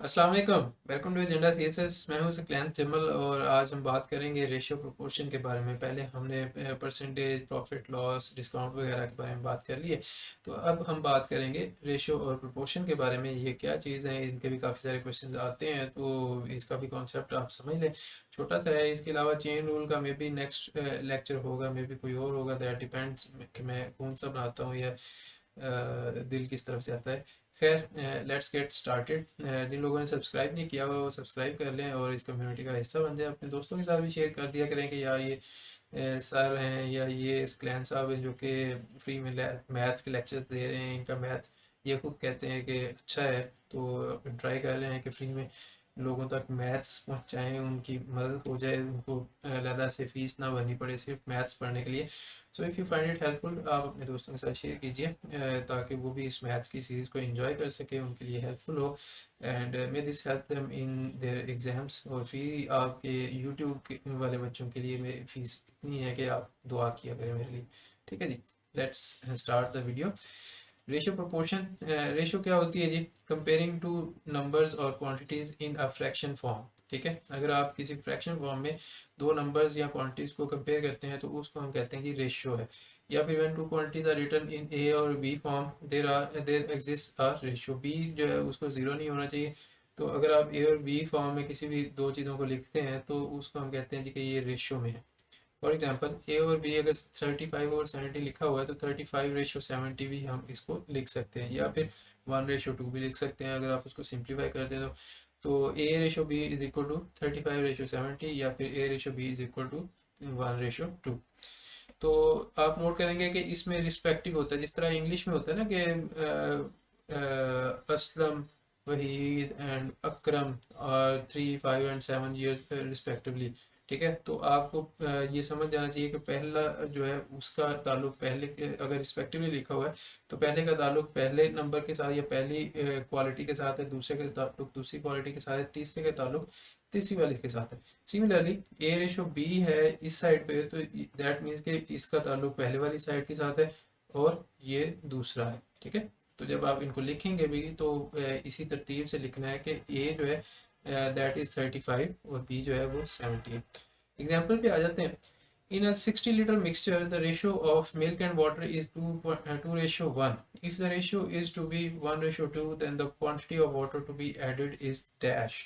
अस्सलाम वालेकुम, welcome to agenda CSS. मैं हूं सकलैन जमल और आज हम बात करेंगे रेशियो प्रोपोर्शन के बारे में। पहले हमने परसेंटेज, प्रॉफिट लॉस, डिस्काउंट वगैरह के बारे में बात कर ली है। तो अब हम बात करेंगे रेशियो और प्रोपोर्शन के बारे में। ये क्या चीज़ है, इनके भी काफ़ी सारे क्वेश्चंस आते हैं, तो इसका भी कॉन्सेप्ट आप समझ लें। छोटा सा है। इसके अलावा चेन रूल का मे बी नेक्स्ट लेक्चर होगा, मे बी कोई और होगा, दैट डिपेंड्स कि मैं कौन सा बनाता हूँ या दिल किस तरफ से आता है। खैर, लेट्स गेट स्टार्टेड। जिन लोगों ने सब्सक्राइब नहीं किया हुआ वो सब्सक्राइब कर लें और इस कम्युनिटी का हिस्सा बन जाए। अपने दोस्तों के साथ भी शेयर कर दिया करें कि यार ये सर हैं या ये क्लैन साहब हैं जो कि फ्री में मैथ्स के लेक्चर्स दे रहे हैं। इनका मैथ ये खुद कहते हैं कि अच्छा है, तो ट्राई कर रहे हैं कि फ्री में लोगों तक मैथ्स पहुंचाएं, उनकी मदद हो जाए, उनको अलग से फीस ना भरनी पड़े सिर्फ मैथ्स पढ़ने के लिए। So if you find it helpful, आप अपने दोस्तों के साथ शेयर कीजिए ताकि वो भी इस मैथ्स की सीरीज़ को एंजॉय कर सके, उनके लिए हेल्पफुल हो। And may this help them in their exams. और फी आपके यूट्यूब वाले बच्चों के लिए मेरी फीस इतनी है कि आप दुआ किया करें मेरे लिए। ठीक है जी, let's start the video. Ratio proportion. Ratio क्या होती है जी? कंपेयरिंग टू नंबर्स और quantities in a fraction form. ठीक है, अगर आप किसी फ्रैक्शन फॉर्म में दो नंबर्स या क्वांटिटीज को कंपेयर करते हैं तो उसको हम कहते हैं कि रेशियो है। या फिर when two quantities are written in A और B form, there exist a ratio. B जो है उसको ज़ीरो नहीं होना चाहिए। तो अगर आप ए और बी फॉर्म में किसी भी दो चीज़ों को लिखते हैं तो उसको हम कहते हैं जी कि ये रेशियो में है। फॉर एग्जाम्पल, ए और बी अगर 35/70 लिखा हुआ है तो 35/70 भी हम इसको लिख सकते हैं, या फिर 1/2 भी लिख सकते हैं अगर आप उसको सिंप्लीफाई कर दें तो A/B इज इक्वल टू 35/70 या फिर A/B इज इक्वल टू 1/2। तो आप नोट करेंगे कि इसमें रिस्पेक्टिव होता है, जिस तरह इंग्लिश में होता है ना कि असलम, वहीद एंड अकरम और 3, 5 एंड 7 ईयर्स रिस्पेक्टिवली। ठीक है, तो आपको ये समझ जाना चाहिए कि पहला जो है उसका ताल्लुक पहले के, अगर रिस्पेक्टिवली लिखा हुआ है तो पहले का ताल्लुक पहले नंबर के साथ या पहली क्वालिटी के साथ है, दूसरे का ताल्लुक दूसरी क्वालिटी के साथ है, तीसरे का ताल्लुक तीसरी वाली के साथ है। सिमिलरली A/B है इस साइड पे, तो दैट मीन्स कि इसका ताल्लुक पहले वाली साइड के साथ है और ये दूसरा है। ठीक है, तो जब आप इनको लिखेंगे भी तो इसी तरतीब से लिखना है कि A जो है दैट इज 35 और B जो है वो 70 है। एग्जाम्पल पे आ जाते हैं। In a 60 liter mixture, the ratio of milk and water is 2:1. If the ratio is to be 1:2, then the quantity of water to be added is dash.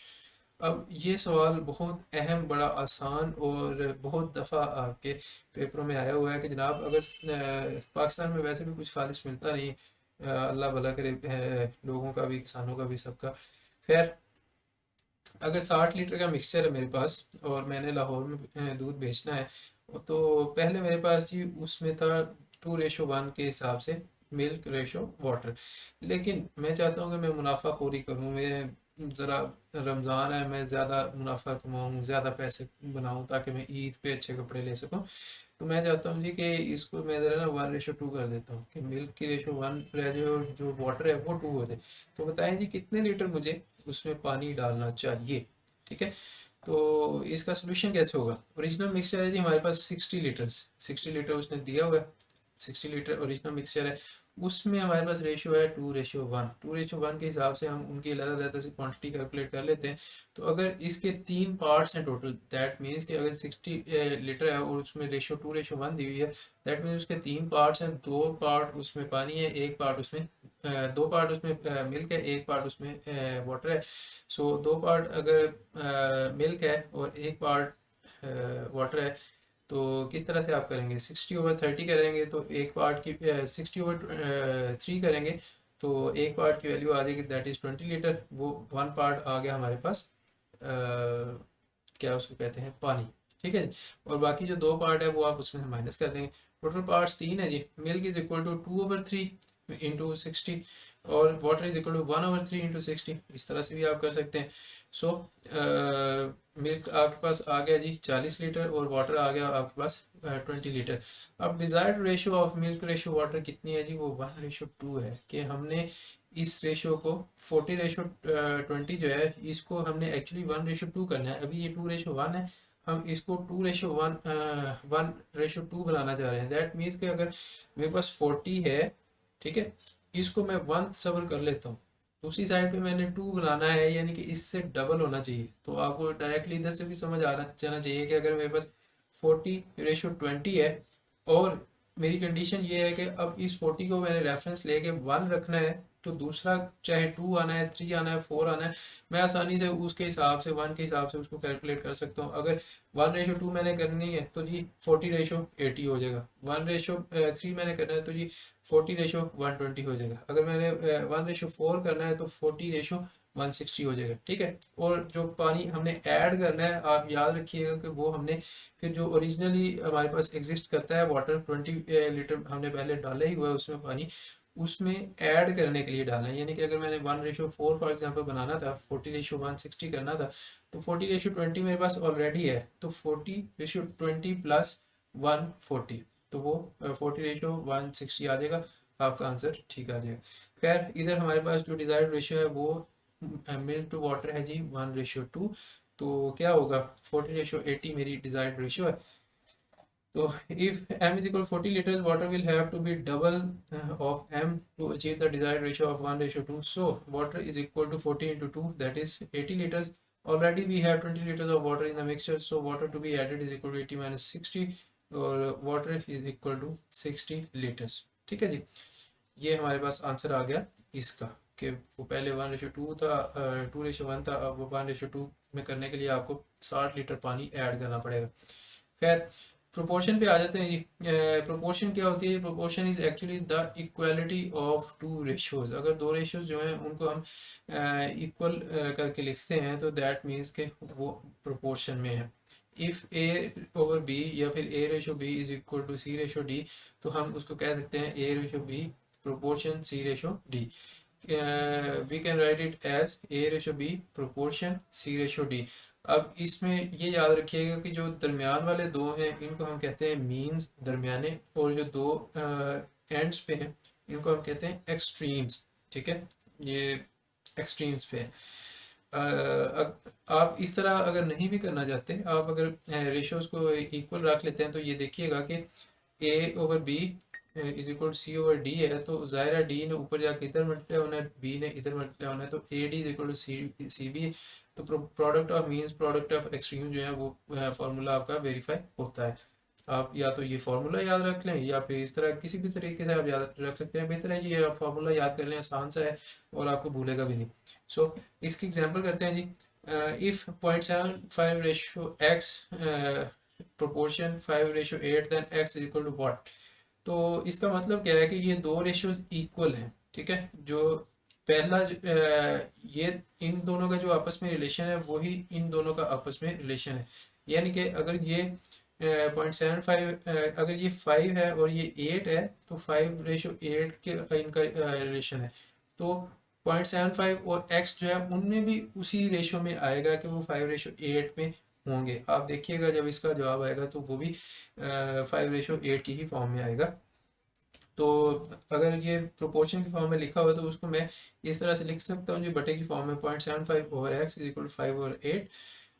अब ये सवाल बहुत अहम, बड़ा आसान और बहुत दफ़ा आपके पेपरों में आया हुआ है कि जनाब अगर पाकिस्तान में वैसे भी कुछ खालिश मिलता नहीं, अल्लाह भला करे लोगों का भी, किसानों का भी, सबका। खैर, अगर 60 लीटर का मिक्सचर है मेरे पास और मैंने लाहौर में दूध बेचना है, तो पहले मेरे पास जी उसमें था 2:1 के हिसाब से मिल्क रेशो वाटर। लेकिन मैं चाहता हूँ कि मैं मुनाफाखोरी करूँ, मैं ज़रा, रमज़ान है, मैं ज़्यादा मुनाफा कमाऊँ, ज़्यादा पैसे बनाऊँ ताकि मैं ईद पे अच्छे कपड़े ले सकूँ। तो मैं चाहता हूँ जी कि इसको मैं ज़रा ना 1:2 कर देता हूँ कि मिल्क की रेशो 1 रह जाए और जो वाटर है वो 2 हो जाए। तो बताएं जी कितने लीटर मुझे उसमें पानी डालना चाहिए। ठीक है, तो इसका सोल्यूशन कैसे होगा? ओरिजिनल मिक्सचर है जी हमारे पास 60 लीटर्स, 60 लीटर उसने दिया हुआ है, 60 लीटर ओरिजिनल मिक्सचर है। उसमें हमारे पास रेशियो है 2:1। 2:1 के हिसाब से हम उनकी अलग अलग से क्वांटिटी कैलकुलेट कर लेते हैं। तो अगर इसके 3 पार्ट्स हैं टोटल, दैट मीन्स कि अगर 60 लीटर है और उसमें रेशियो 2:1 दी हुई है, दैट मीन्स उसके 3 पार्ट्स हैं। 2 पार्ट उसमें पानी है, एक पार्ट उसमें 2 पार्ट उसमें मिल्क है, एक पार्ट उसमें वाटर है। सो 2 पार्ट अगर मिल्क है और एक पार्ट वाटर है, तो किस तरह से आप करेंगे? 60/30 करेंगे तो एक पार्ट की 60/3 करेंगे तो एक पार्ट की वैल्यू आ जाएगी, दैट इज़ 20 लीटर। वो 1 पार्ट आ गया हमारे पास क्या उसको कहते हैं, पानी। ठीक है जी, और बाकी जो 2 पार्ट है वो आप उसमें से माइनस कर देंगे। टोटल पार्ट्स 3 है जी। Milk is equal to 2/3 into 60 और water is equal to 1/3 into 60। इस तरह से भी आप कर सकते हैं। सो मिल्क आपके पास आ गया जी 40 लीटर और वाटर आ गया आपके पास 20 लीटर। अब desired ratio of milk ratio water कितनी है जी? वो 1:2 है कि हमने इस रेशो को 40:20 जो है इसको हमने एक्चुअली 1:2 करना है। अभी ये 2:1 है, हम इसको 1:2 बनाना चाह रहे हैं। दैट मीन्स कि अगर मेरे पास 40 है, ठीक है, इसको मैं 1 सबर कर लेता हूँ, दूसरी साइड पे मैंने 2 बनाना है, यानी कि इससे डबल होना चाहिए। तो आपको डायरेक्टली इधर से भी समझ आ जाना चाहिए कि अगर मेरे पास 40:20 है और मेरी कंडीशन ये है कि अब इस 40 को मैंने रेफरेंस लेके 1 रखना है, तो दूसरा चाहे 2 आना है, 3 आना है, 4 आना है, मैं आसानी से उसके हिसाब से 1 के हिसाब से उसको कैलकुलेट कर सकता हूँ। अगर 1:2 मैंने करनी है तो जी 40:80 हो जाएगा। 1:3 मैंने करना है तो जी 40:120 हो जाएगा। अगर मैंने 1:4 करना है तो 40:160 हो जाएगा। ठीक है। और जो पानी हमने ऐड करना है, आप याद रखिएगा कि वो हमने फिर जो ओरिजिनली हमारे पास एग्जिस्ट करता है वाटर 20 लीटर हमने पहले डाला ही हुआ है उसमें पानी, उसमें ऐड करने के लिए डालना है। यानी कि अगर मैंने 1:4 फॉर एग्जांपल बनाना था, 40:160 करना था, तो 40:20 मेरे पास ऑलरेडी है, तो 40:20 प्लस 140, तो वो 40:160 आ जाएगा। आपका आंसर ठीक आ जाएगा। खैर, इधर हमारे पास जो डिजायर्ड रेशियो है वो मिल्क टू वाटर है जी 1:2। तो क्या होगा, 40:80 मेरी डिजायर्ड रेशियो है। तो if m is equal to 40 liters, water will have to be double of m to achieve the desired ratio of 1:2. So water is equal to 40 into 2, that is 80 liters. Already we have 20 liters of water in the mixture, so water to be added is equal to 80 minus 60, और water is equal to 60 liters। ठीक है जी, ये हमारे पास answer आ गया इसका, कि वो पहले 1:2 था, 2:1 था, अब वो 1:2 में करने के लिए आपको 60 लीटर पानी ऐड करना पड़ेगा। खैर, प्रोपोर्शन पे आ जाते हैं जी। प्रोपोर्शन क्या होती है? Proportion is actually the equality of two ratios. अगर दो रेशियोज जो हैं उनको हम इक्वल करके लिखते हैं तो दैट मीन्स के वो प्रोपोर्शन में है। इफ़ ए ओवर बी या फिर A ratio B is equal to C ratio D, तो हम उसको कह सकते हैं A ratio B proportion C ratio D. We can write it as A ratio B proportion C ratio D. अब इसमें ये याद रखिएगा कि जो दरमियान वाले दो हैं इनको हम कहते हैं मीन्स, दरमियाने, और जो दो एंड्स पे हैं इनको हम कहते हैं एक्सट्रीम्स। ठीक है, ये एक्सट्रीम्स पे है। आप इस तरह अगर नहीं भी करना चाहते, आप अगर रेशियोज को इक्वल रख लेते हैं, तो ये देखिएगा कि A over B is equal C over D है, तो ज़ाहिर डी ने ऊपर जाके इधर मल्टीप्लाई होना है, बी ने इधर मल्टीप्लाई होना है, तो A D is equal to C B. तो product of means product of extreme जो है वो फार्मूला आपका वेरीफाई होता है। आप या तो ये फार्मूला याद रख लें या फिर इस तरह किसी भी तरीके से आप याद रख सकते हैं। बेहतर है ये फार्मूला याद कर लें, आसान सा है और आपको भूलेगा भी नहीं। सो इसकी एग्जांपल करते हैं जी। If 0.75 ratio X proportion 5:8, then X is equal to what. तो इसका मतलब क्या है कि ये दो रेशियोज इक्वल हैं। ठीक है, जो पहला ये इन दोनों का जो आपस में रिलेशन है वही इन दोनों का आपस में रिलेशन है। यानी कि अगर ये 0.75 अगर ये 5 है और ये 8 है, तो 5:8 के इनका रिलेशन है। तो 0.75 और x जो है उनमें भी उसी रेशो में आएगा कि वो 5:8 में होंगे। आप देखिएगा जब इसका जवाब आएगा तो वो भी 5:8 की ही फॉर्म में आएगा। तो अगर ये प्रोपोर्शन की फॉर्म में लिखा हुआ है तो उसको मैं इस तरह से लिख सकता हूँ जी, बटे की फॉर्म में 0.75 over x is equal to 5/8।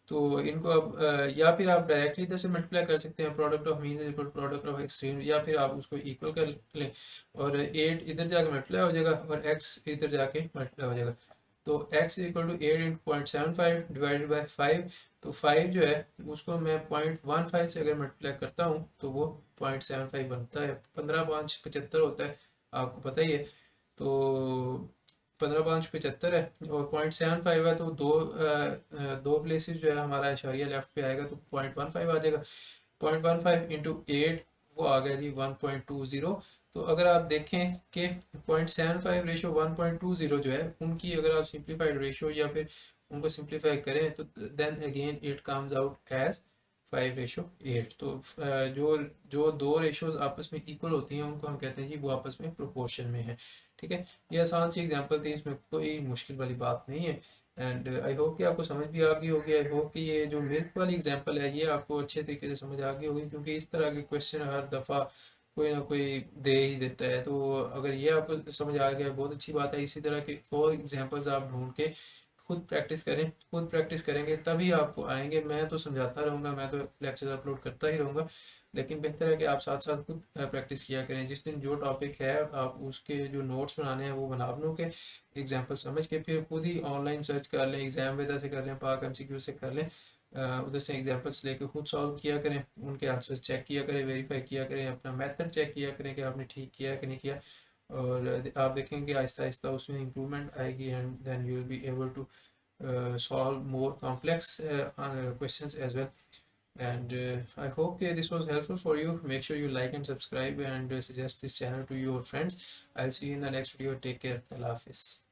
तो इनको अब या फिर आप डायरेक्टली इधर से मल्टीप्लाई कर सकते हैं, product of mean is equal product of extreme, या फिर आप उसको इक्वल कर लें और 8 इधर जाके मल्टीप्लाई हो जाएगा और x इधर जाके मल्टीप्लाई हो जाएगा। तो x is equal to 8 into 0.75 divided by 5। तो 5 जो है उसको मैं 0.15 से अगर मल्टीप्लाई करता हूँ तो वो 0.75 बनता है। 15×5 = 75 होता है, आपको पता ही है। तो 15×5 = 75 है और 0.75 है, तो दो प्लेसेस जो है हमारा इशारिया लेफ्ट पे आएगा तो 0.15 आ जाएगा। 0.15 इंटू 8 वो आ गया जी 1.20। तो अगर आप देखें कि 0.75 रेशो 1.20 जो है उनकी अगर आप सिंप्लीफाइड रेशो या फिर उनको सिंप्लीफाई करें तो then again it comes out as 5:8। तो जो जो दो रेशोज आपस में इक्वल होती हैं उनको हम कहते हैं जी वो आपस में प्रोपोर्शन में है। ठीक है, ये आसान सी एग्जांपल थी, इसमें कोई मुश्किल वाली बात नहीं है। एंड आई होप कि आपको समझ भी आ गई होगी। आई होप कि ये जो मिल्क वाली एग्जांपल है ये आपको अच्छे तरीके से समझ आ गई होगी, क्योंकि इस तरह के क्वेश्चन हर दफ़ा कोई ना कोई दे ही देता है। तो अगर ये आपको समझ आ गया बहुत अच्छी बात है। इसी तरह के और एग्जांपल्स आप ढूंढ के खुद प्रैक्टिस करें, खुद प्रैक्टिस करेंगे तभी आपको आएंगे। मैं तो समझाता रहूँगा, मैं तो लेक्चर अपलोड करता ही रहूँगा, लेकिन बेहतर है कि आप साथ साथ खुद प्रैक्टिस किया करें। जिस दिन जो टॉपिक है आप उसके जो नोट्स बनाने हैं वो बना लो के, एग्जाम्पल समझ के फिर खुद ही ऑनलाइन सर्च कर लें, एग्जाम वेदा से कर लें, पाक MCQ से कर लें, उधर से एग्जाम्पल्स लेके खुद सॉल्व किया करें, उनके आंसर्स चेक किया करें, वेरीफाई किया करें, अपना मेथड चेक किया करें कि आपने ठीक किया है कि नहीं किया। और आप देखेंगे आहिस्ता आहिस्ता उसमें इम्प्रूवमेंट आएगी, and then you will be able to solve more complex questions as well. And I hope this was helpful for you. Make sure you like and subscribe, and suggest this channel to your friends. I'll see you in the next video. Take care. Allah Hafiz.